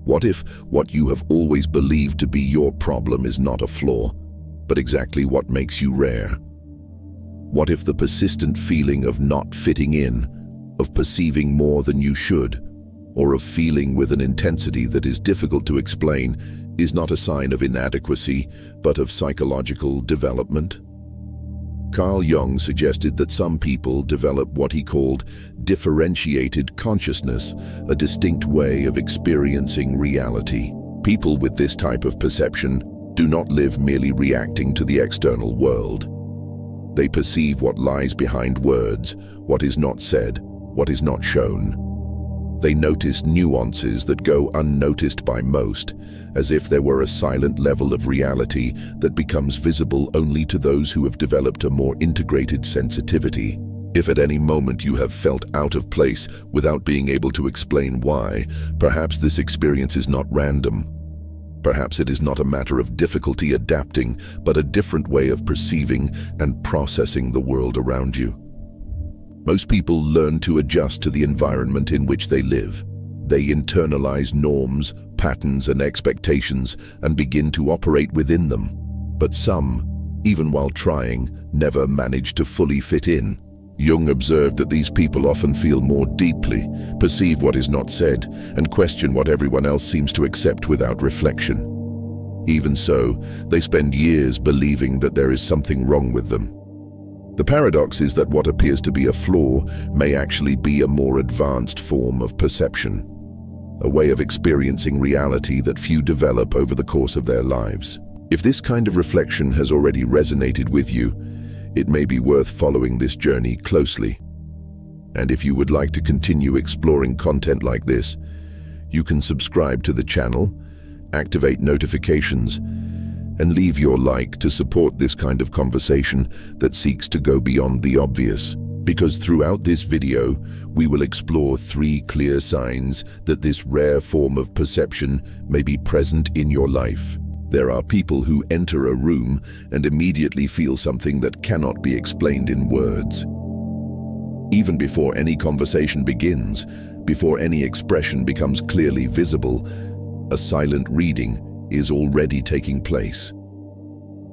What if what you have always believed to be your problem is not a flaw, but exactly what makes you rare? What if the persistent feeling of not fitting in, of perceiving more than you should, or of feeling with an intensity that is difficult to explain is not a sign of inadequacy, but of psychological development? Carl Jung suggested that some people develop what he called differentiated consciousness, a distinct way of experiencing reality. People with this type of perception do not live merely reacting to the external world. They perceive what lies behind words, what is not said, what is not shown. They notice nuances that go unnoticed by most, as if there were a silent level of reality that becomes visible only to those who have developed a more integrated sensitivity. If at any moment you have felt out of place without being able to explain why, perhaps this experience is not random. Perhaps it is not a matter of difficulty adapting, but a different way of perceiving and processing the world around you. Most people learn to adjust to the environment in which they live. They internalize norms, patterns, and expectations and begin to operate within them. But some, even while trying, never manage to fully fit in. Jung observed that these people often feel more deeply, perceive what is not said, and question what everyone else seems to accept without reflection. Even so, they spend years believing that there is something wrong with them. The paradox is that what appears to be a flaw may actually be a more advanced form of perception, a way of experiencing reality that few develop over the course of their lives. If this kind of reflection has already resonated with you, it may be worth following this journey closely. And if you would like to continue exploring content like this, you can subscribe to the channel, activate notifications, and leave your like to support this kind of conversation that seeks to go beyond the obvious. Because throughout this video, we will explore 3 clear signs that this rare form of perception may be present in your life. There are people who enter a room and immediately feel something that cannot be explained in words. Even before any conversation begins, before any expression becomes clearly visible, a silent reading is already taking place.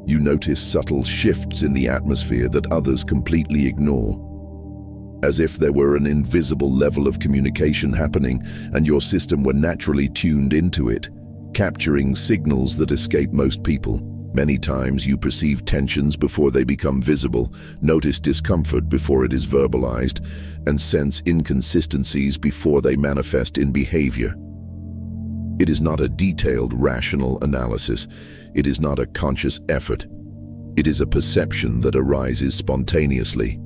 You notice subtle shifts in the atmosphere that others completely ignore, as if there were an invisible level of communication happening and your system were naturally tuned into it, capturing signals that escape most people. Many times you perceive tensions before they become visible, notice discomfort before it is verbalized, and sense inconsistencies before they manifest in behavior. It is not a detailed, rational analysis. It is not a conscious effort. It is a perception that arises spontaneously,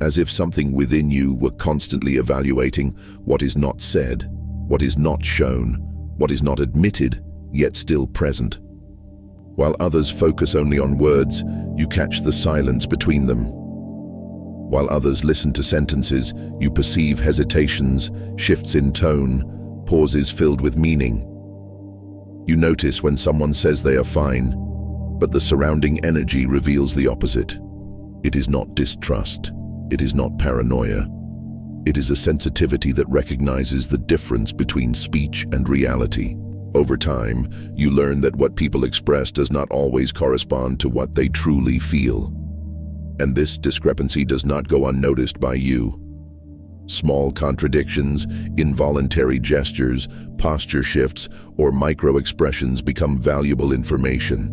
as if something within you were constantly evaluating what is not said, what is not shown, what is not admitted, yet still present. While others focus only on words, you catch the silence between them. While others listen to sentences, you perceive hesitations, shifts in tone, pauses filled with meaning. You notice when someone says they are fine, but the surrounding energy reveals the opposite. It is not distrust. It is not paranoia. It is a sensitivity that recognizes the difference between speech and reality. Over time, you learn that what people express does not always correspond to what they truly feel. And this discrepancy does not go unnoticed by you. Small contradictions, involuntary gestures, posture shifts, or micro-expressions become valuable information.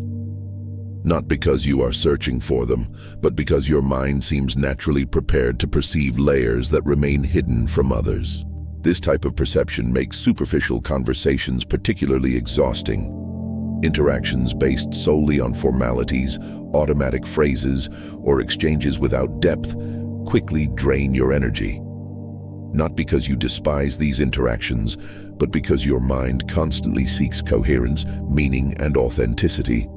Not because you are searching for them, but because your mind seems naturally prepared to perceive layers that remain hidden from others. This type of perception makes superficial conversations particularly exhausting. Interactions based solely on formalities, automatic phrases, or exchanges without depth quickly drain your energy. Not because you despise these interactions, but because your mind constantly seeks coherence, meaning, and authenticity,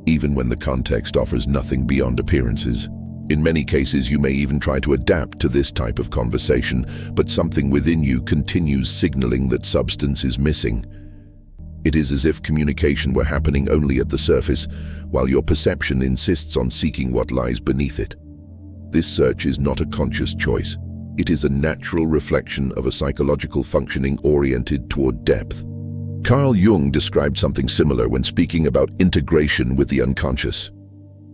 even when the context offers nothing beyond appearances. In many cases, you may even try to adapt to this type of conversation, but something within you continues signaling that substance is missing. It is as if communication were happening only at the surface, while your perception insists on seeking what lies beneath it. This search is not a conscious choice. It is a natural reflection of a psychological functioning oriented toward depth. Carl Jung described something similar when speaking about integration with the unconscious.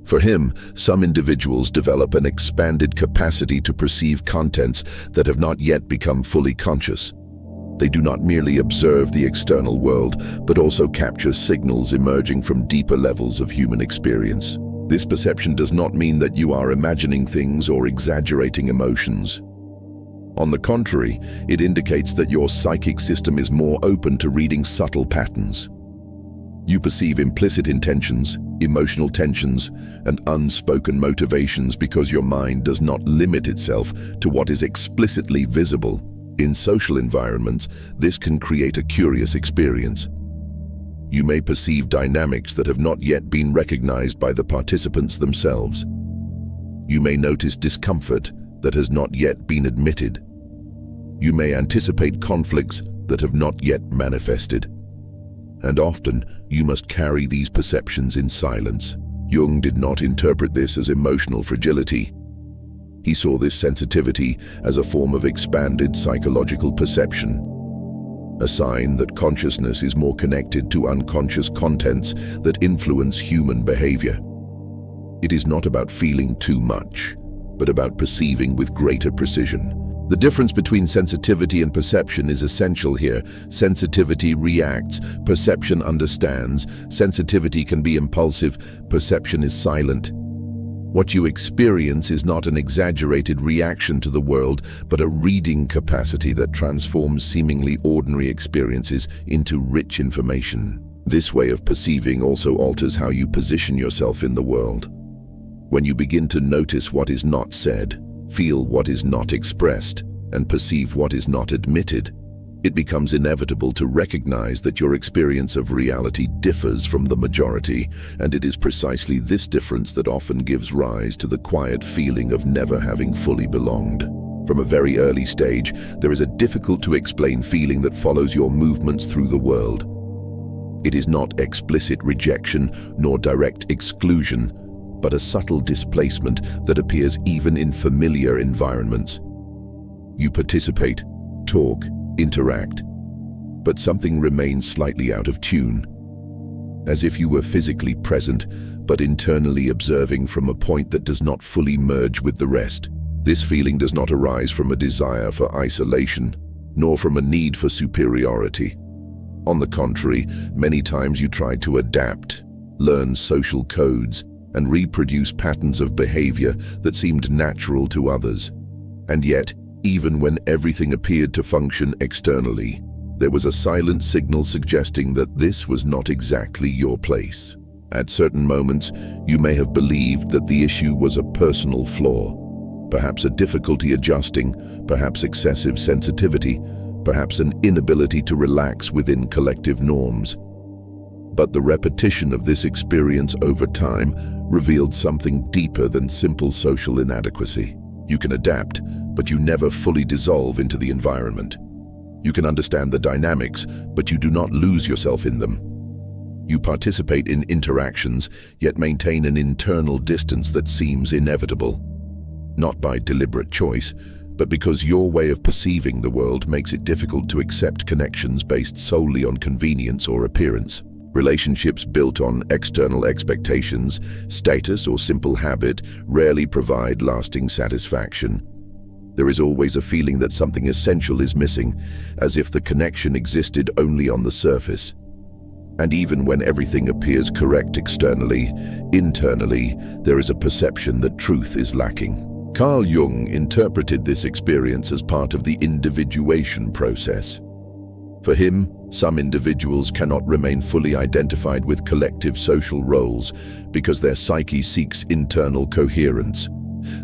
For him, some individuals develop an expanded capacity to perceive contents that have not yet become fully conscious. They do not merely observe the external world, but also capture signals emerging from deeper levels of human experience. This perception does not mean that you are imagining things or exaggerating emotions. On the contrary, it indicates that your psychic system is more open to reading subtle patterns. You perceive implicit intentions, emotional tensions, and unspoken motivations because your mind does not limit itself to what is explicitly visible. In social environments, this can create a curious experience. You may perceive dynamics that have not yet been recognized by the participants themselves. You may notice discomfort that has not yet been admitted. You may anticipate conflicts that have not yet manifested. And often, you must carry these perceptions in silence. Jung did not interpret this as emotional fragility. He saw this sensitivity as a form of expanded psychological perception, a sign that consciousness is more connected to unconscious contents that influence human behavior. It is not about feeling too much, but about perceiving with greater precision. The difference between sensitivity and perception is essential here. Sensitivity reacts, perception understands. Sensitivity can be impulsive, perception is silent. What you experience is not an exaggerated reaction to the world, but a reading capacity that transforms seemingly ordinary experiences into rich information. This way of perceiving also alters how you position yourself in the world. When you begin to notice what is not said, feel what is not expressed, and perceive what is not admitted, it becomes inevitable to recognize that your experience of reality differs from the majority, and it is precisely this difference that often gives rise to the quiet feeling of never having fully belonged. From a very early stage, there is a difficult-to-explain feeling that follows your movements through the world. It is not explicit rejection nor direct exclusion, but a subtle displacement that appears even in familiar environments. You participate, talk, interact, but something remains slightly out of tune, as if you were physically present but internally observing from a point that does not fully merge with the rest. This feeling does not arise from a desire for isolation, nor from a need for superiority. On the contrary, many times you try to adapt, learn social codes, and reproduce patterns of behavior that seemed natural to others. And yet, even when everything appeared to function externally, there was a silent signal suggesting that this was not exactly your place. At certain moments, you may have believed that the issue was a personal flaw, perhaps a difficulty adjusting, perhaps excessive sensitivity, perhaps an inability to relax within collective norms. But the repetition of this experience over time revealed something deeper than simple social inadequacy. You can adapt, but you never fully dissolve into the environment. You can understand the dynamics, but you do not lose yourself in them. You participate in interactions, yet maintain an internal distance that seems inevitable. Not by deliberate choice, but because your way of perceiving the world makes it difficult to accept connections based solely on convenience or appearance. Relationships built on external expectations, status, or simple habit rarely provide lasting satisfaction. There is always a feeling that something essential is missing, as if the connection existed only on the surface. And even when everything appears correct externally, internally, there is a perception that truth is lacking. Carl Jung interpreted this experience as part of the individuation process. For him, some individuals cannot remain fully identified with collective social roles because their psyche seeks internal coherence.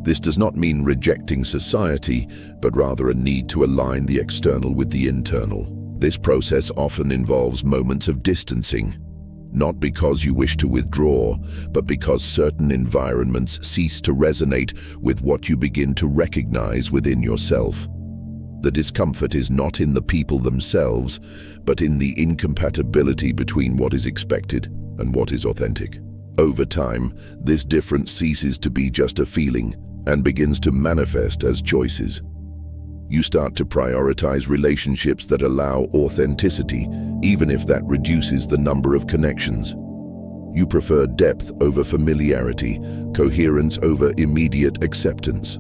This does not mean rejecting society, but rather a need to align the external with the internal. This process often involves moments of distancing, not because you wish to withdraw, but because certain environments cease to resonate with what you begin to recognize within yourself. The discomfort is not in the people themselves, but in the incompatibility between what is expected and what is authentic. Over time, this difference ceases to be just a feeling and begins to manifest as choices. You start to prioritize relationships that allow authenticity, even if that reduces the number of connections. You prefer depth over familiarity, coherence over immediate acceptance.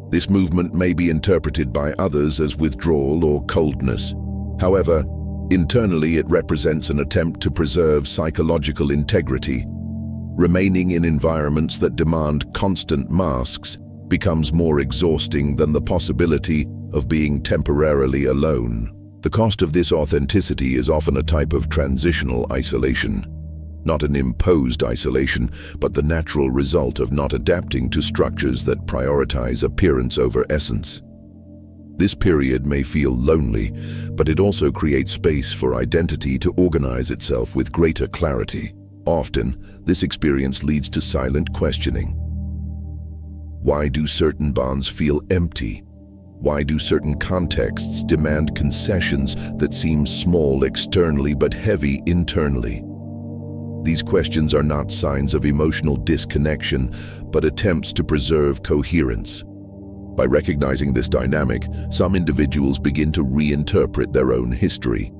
This movement may be interpreted by others as withdrawal or coldness. However, internally it represents an attempt to preserve psychological integrity. Remaining in environments that demand constant masks becomes more exhausting than the possibility of being temporarily alone. The cost of this authenticity is often a type of transitional isolation. Not an imposed isolation, but the natural result of not adapting to structures that prioritize appearance over essence. This period may feel lonely, but it also creates space for identity to organize itself with greater clarity. Often, this experience leads to silent questioning. Why do certain bonds feel empty? Why do certain contexts demand concessions that seem small externally but heavy internally? These questions are not signs of emotional disconnection, but attempts to preserve coherence. By recognizing this dynamic, some individuals begin to reinterpret their own history.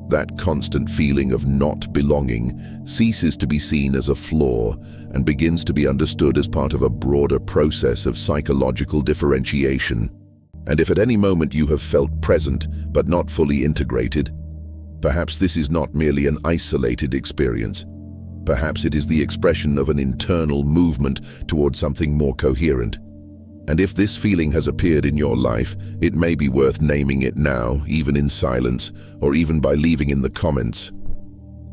That constant feeling of not belonging ceases to be seen as a flaw and begins to be understood as part of a broader process of psychological differentiation. And if at any moment you have felt present but not fully integrated, perhaps this is not merely an isolated experience. Perhaps it is the expression of an internal movement towards something more coherent. And if this feeling has appeared in your life, it may be worth naming it now, even in silence, or even by leaving in the comments,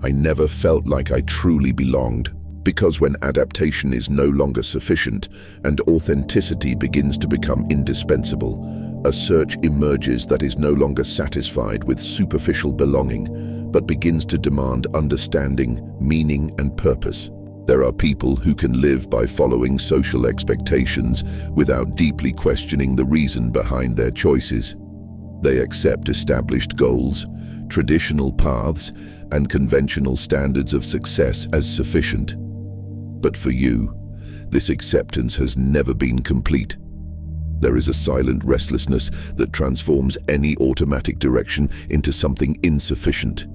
"I never felt like I truly belonged." Because when adaptation is no longer sufficient and authenticity begins to become indispensable, a search emerges that is no longer satisfied with superficial belonging, but begins to demand understanding, meaning, and purpose. There are people who can live by following social expectations without deeply questioning the reason behind their choices. They accept established goals, traditional paths, and conventional standards of success as sufficient. But for you, this acceptance has never been complete. There is a silent restlessness that transforms any automatic direction into something insufficient,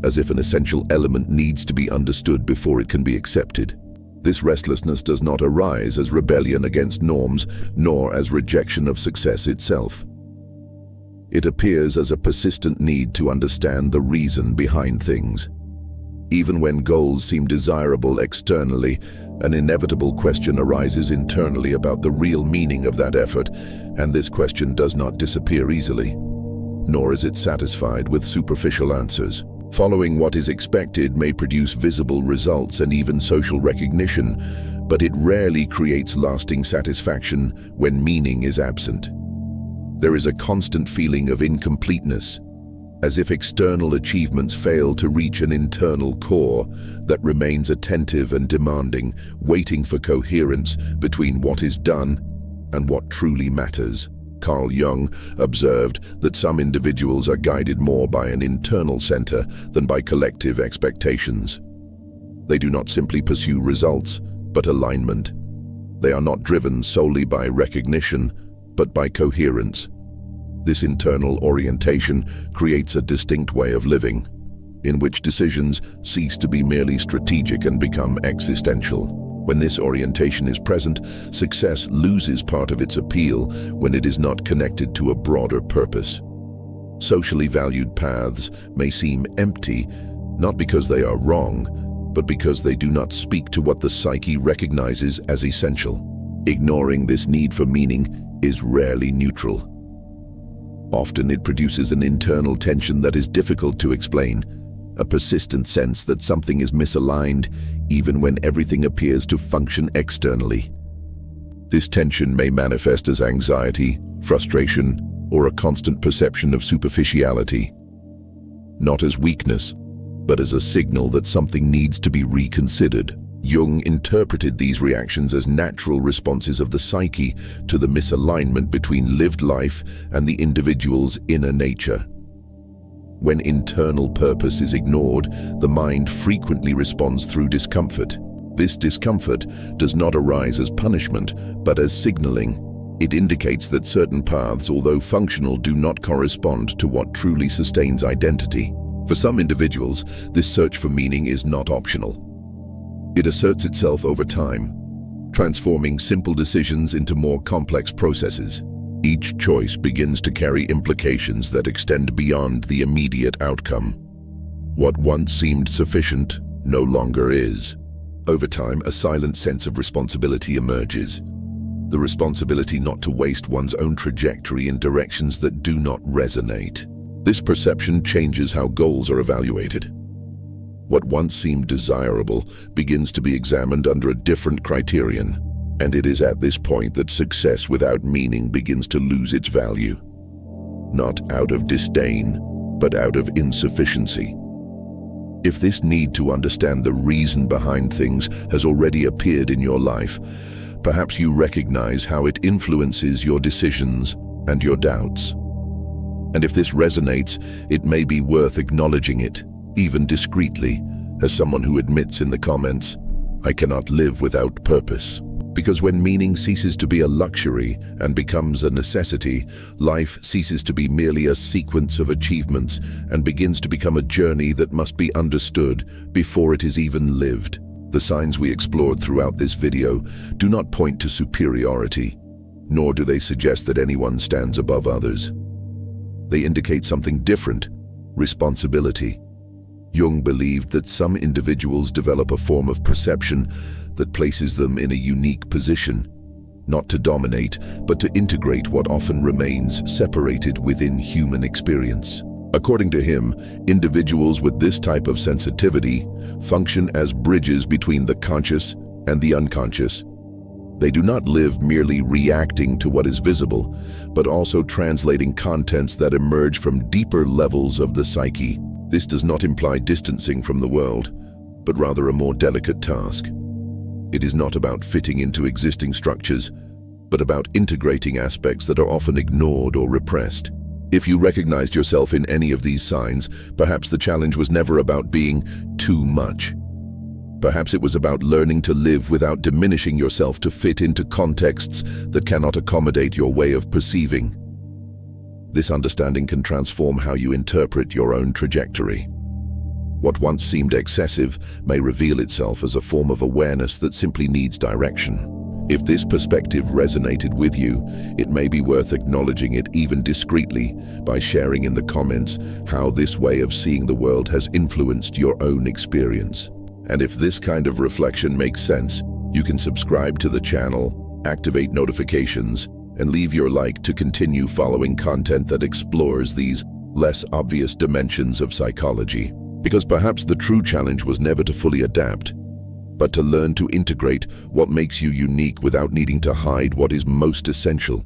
as if an essential element needs to be understood before it can be accepted. This restlessness does not arise as rebellion against norms, nor as rejection of success itself. It appears as a persistent need to understand the reason behind things. Even when goals seem desirable externally, an inevitable question arises internally about the real meaning of that effort, and this question does not disappear easily, nor is it satisfied with superficial answers. Following what is expected may produce visible results and even social recognition, but it rarely creates lasting satisfaction when meaning is absent. There is a constant feeling of incompleteness, as if external achievements fail to reach an internal core that remains attentive and demanding, waiting for coherence between what is done and what truly matters. Carl Jung observed that some individuals are guided more by an internal center than by collective expectations. They do not simply pursue results, but alignment. They are not driven solely by recognition, but by coherence. This internal orientation creates a distinct way of living, in which decisions cease to be merely strategic and become existential. When this orientation is present, success loses part of its appeal when it is not connected to a broader purpose. Socially valued paths may seem empty, not because they are wrong, but because they do not speak to what the psyche recognizes as essential. Ignoring this need for meaning is rarely neutral. Often it produces an internal tension that is difficult to explain, a persistent sense that something is misaligned even when everything appears to function externally. This tension may manifest as anxiety, frustration, or a constant perception of superficiality. Not as weakness, but as a signal that something needs to be reconsidered. Jung interpreted these reactions as natural responses of the psyche to the misalignment between lived life and the individual's inner nature. When internal purpose is ignored, the mind frequently responds through discomfort. This discomfort does not arise as punishment, but as signaling. It indicates that certain paths, although functional, do not correspond to what truly sustains identity. For some individuals, this search for meaning is not optional. It asserts itself over time, transforming simple decisions into more complex processes. Each choice begins to carry implications that extend beyond the immediate outcome. What once seemed sufficient no longer is. Over time, a silent sense of responsibility emerges. The responsibility not to waste one's own trajectory in directions that do not resonate. This perception changes how goals are evaluated. What once seemed desirable begins to be examined under a different criterion, and it is at this point that success without meaning begins to lose its value. Not out of disdain, but out of insufficiency. If this need to understand the reason behind things has already appeared in your life, perhaps you recognize how it influences your decisions and your doubts. And if this resonates, it may be worth acknowledging it, even discreetly, as someone who admits in the comments, "I cannot live without purpose." Because when meaning ceases to be a luxury and becomes a necessity, life ceases to be merely a sequence of achievements and begins to become a journey that must be understood before it is even lived. The signs we explored throughout this video do not point to superiority, nor do they suggest that anyone stands above others. They indicate something different: responsibility. Jung believed that some individuals develop a form of perception that places them in a unique position, not to dominate, but to integrate what often remains separated within human experience. According to him, individuals with this type of sensitivity function as bridges between the conscious and the unconscious. They do not live merely reacting to what is visible, but also translating contents that emerge from deeper levels of the psyche. This does not imply distancing from the world, but rather a more delicate task. It is not about fitting into existing structures, but about integrating aspects that are often ignored or repressed. If you recognized yourself in any of these signs, perhaps the challenge was never about being too much. Perhaps it was about learning to live without diminishing yourself to fit into contexts that cannot accommodate your way of perceiving. This understanding can transform how you interpret your own trajectory. What once seemed excessive may reveal itself as a form of awareness that simply needs direction. If this perspective resonated with you, it may be worth acknowledging it even discreetly by sharing in the comments how this way of seeing the world has influenced your own experience. And if this kind of reflection makes sense, you can subscribe to the channel, activate notifications, and leave your like to continue following content that explores these less obvious dimensions of psychology. Because perhaps the true challenge was never to fully adapt, but to learn to integrate what makes you unique without needing to hide what is most essential.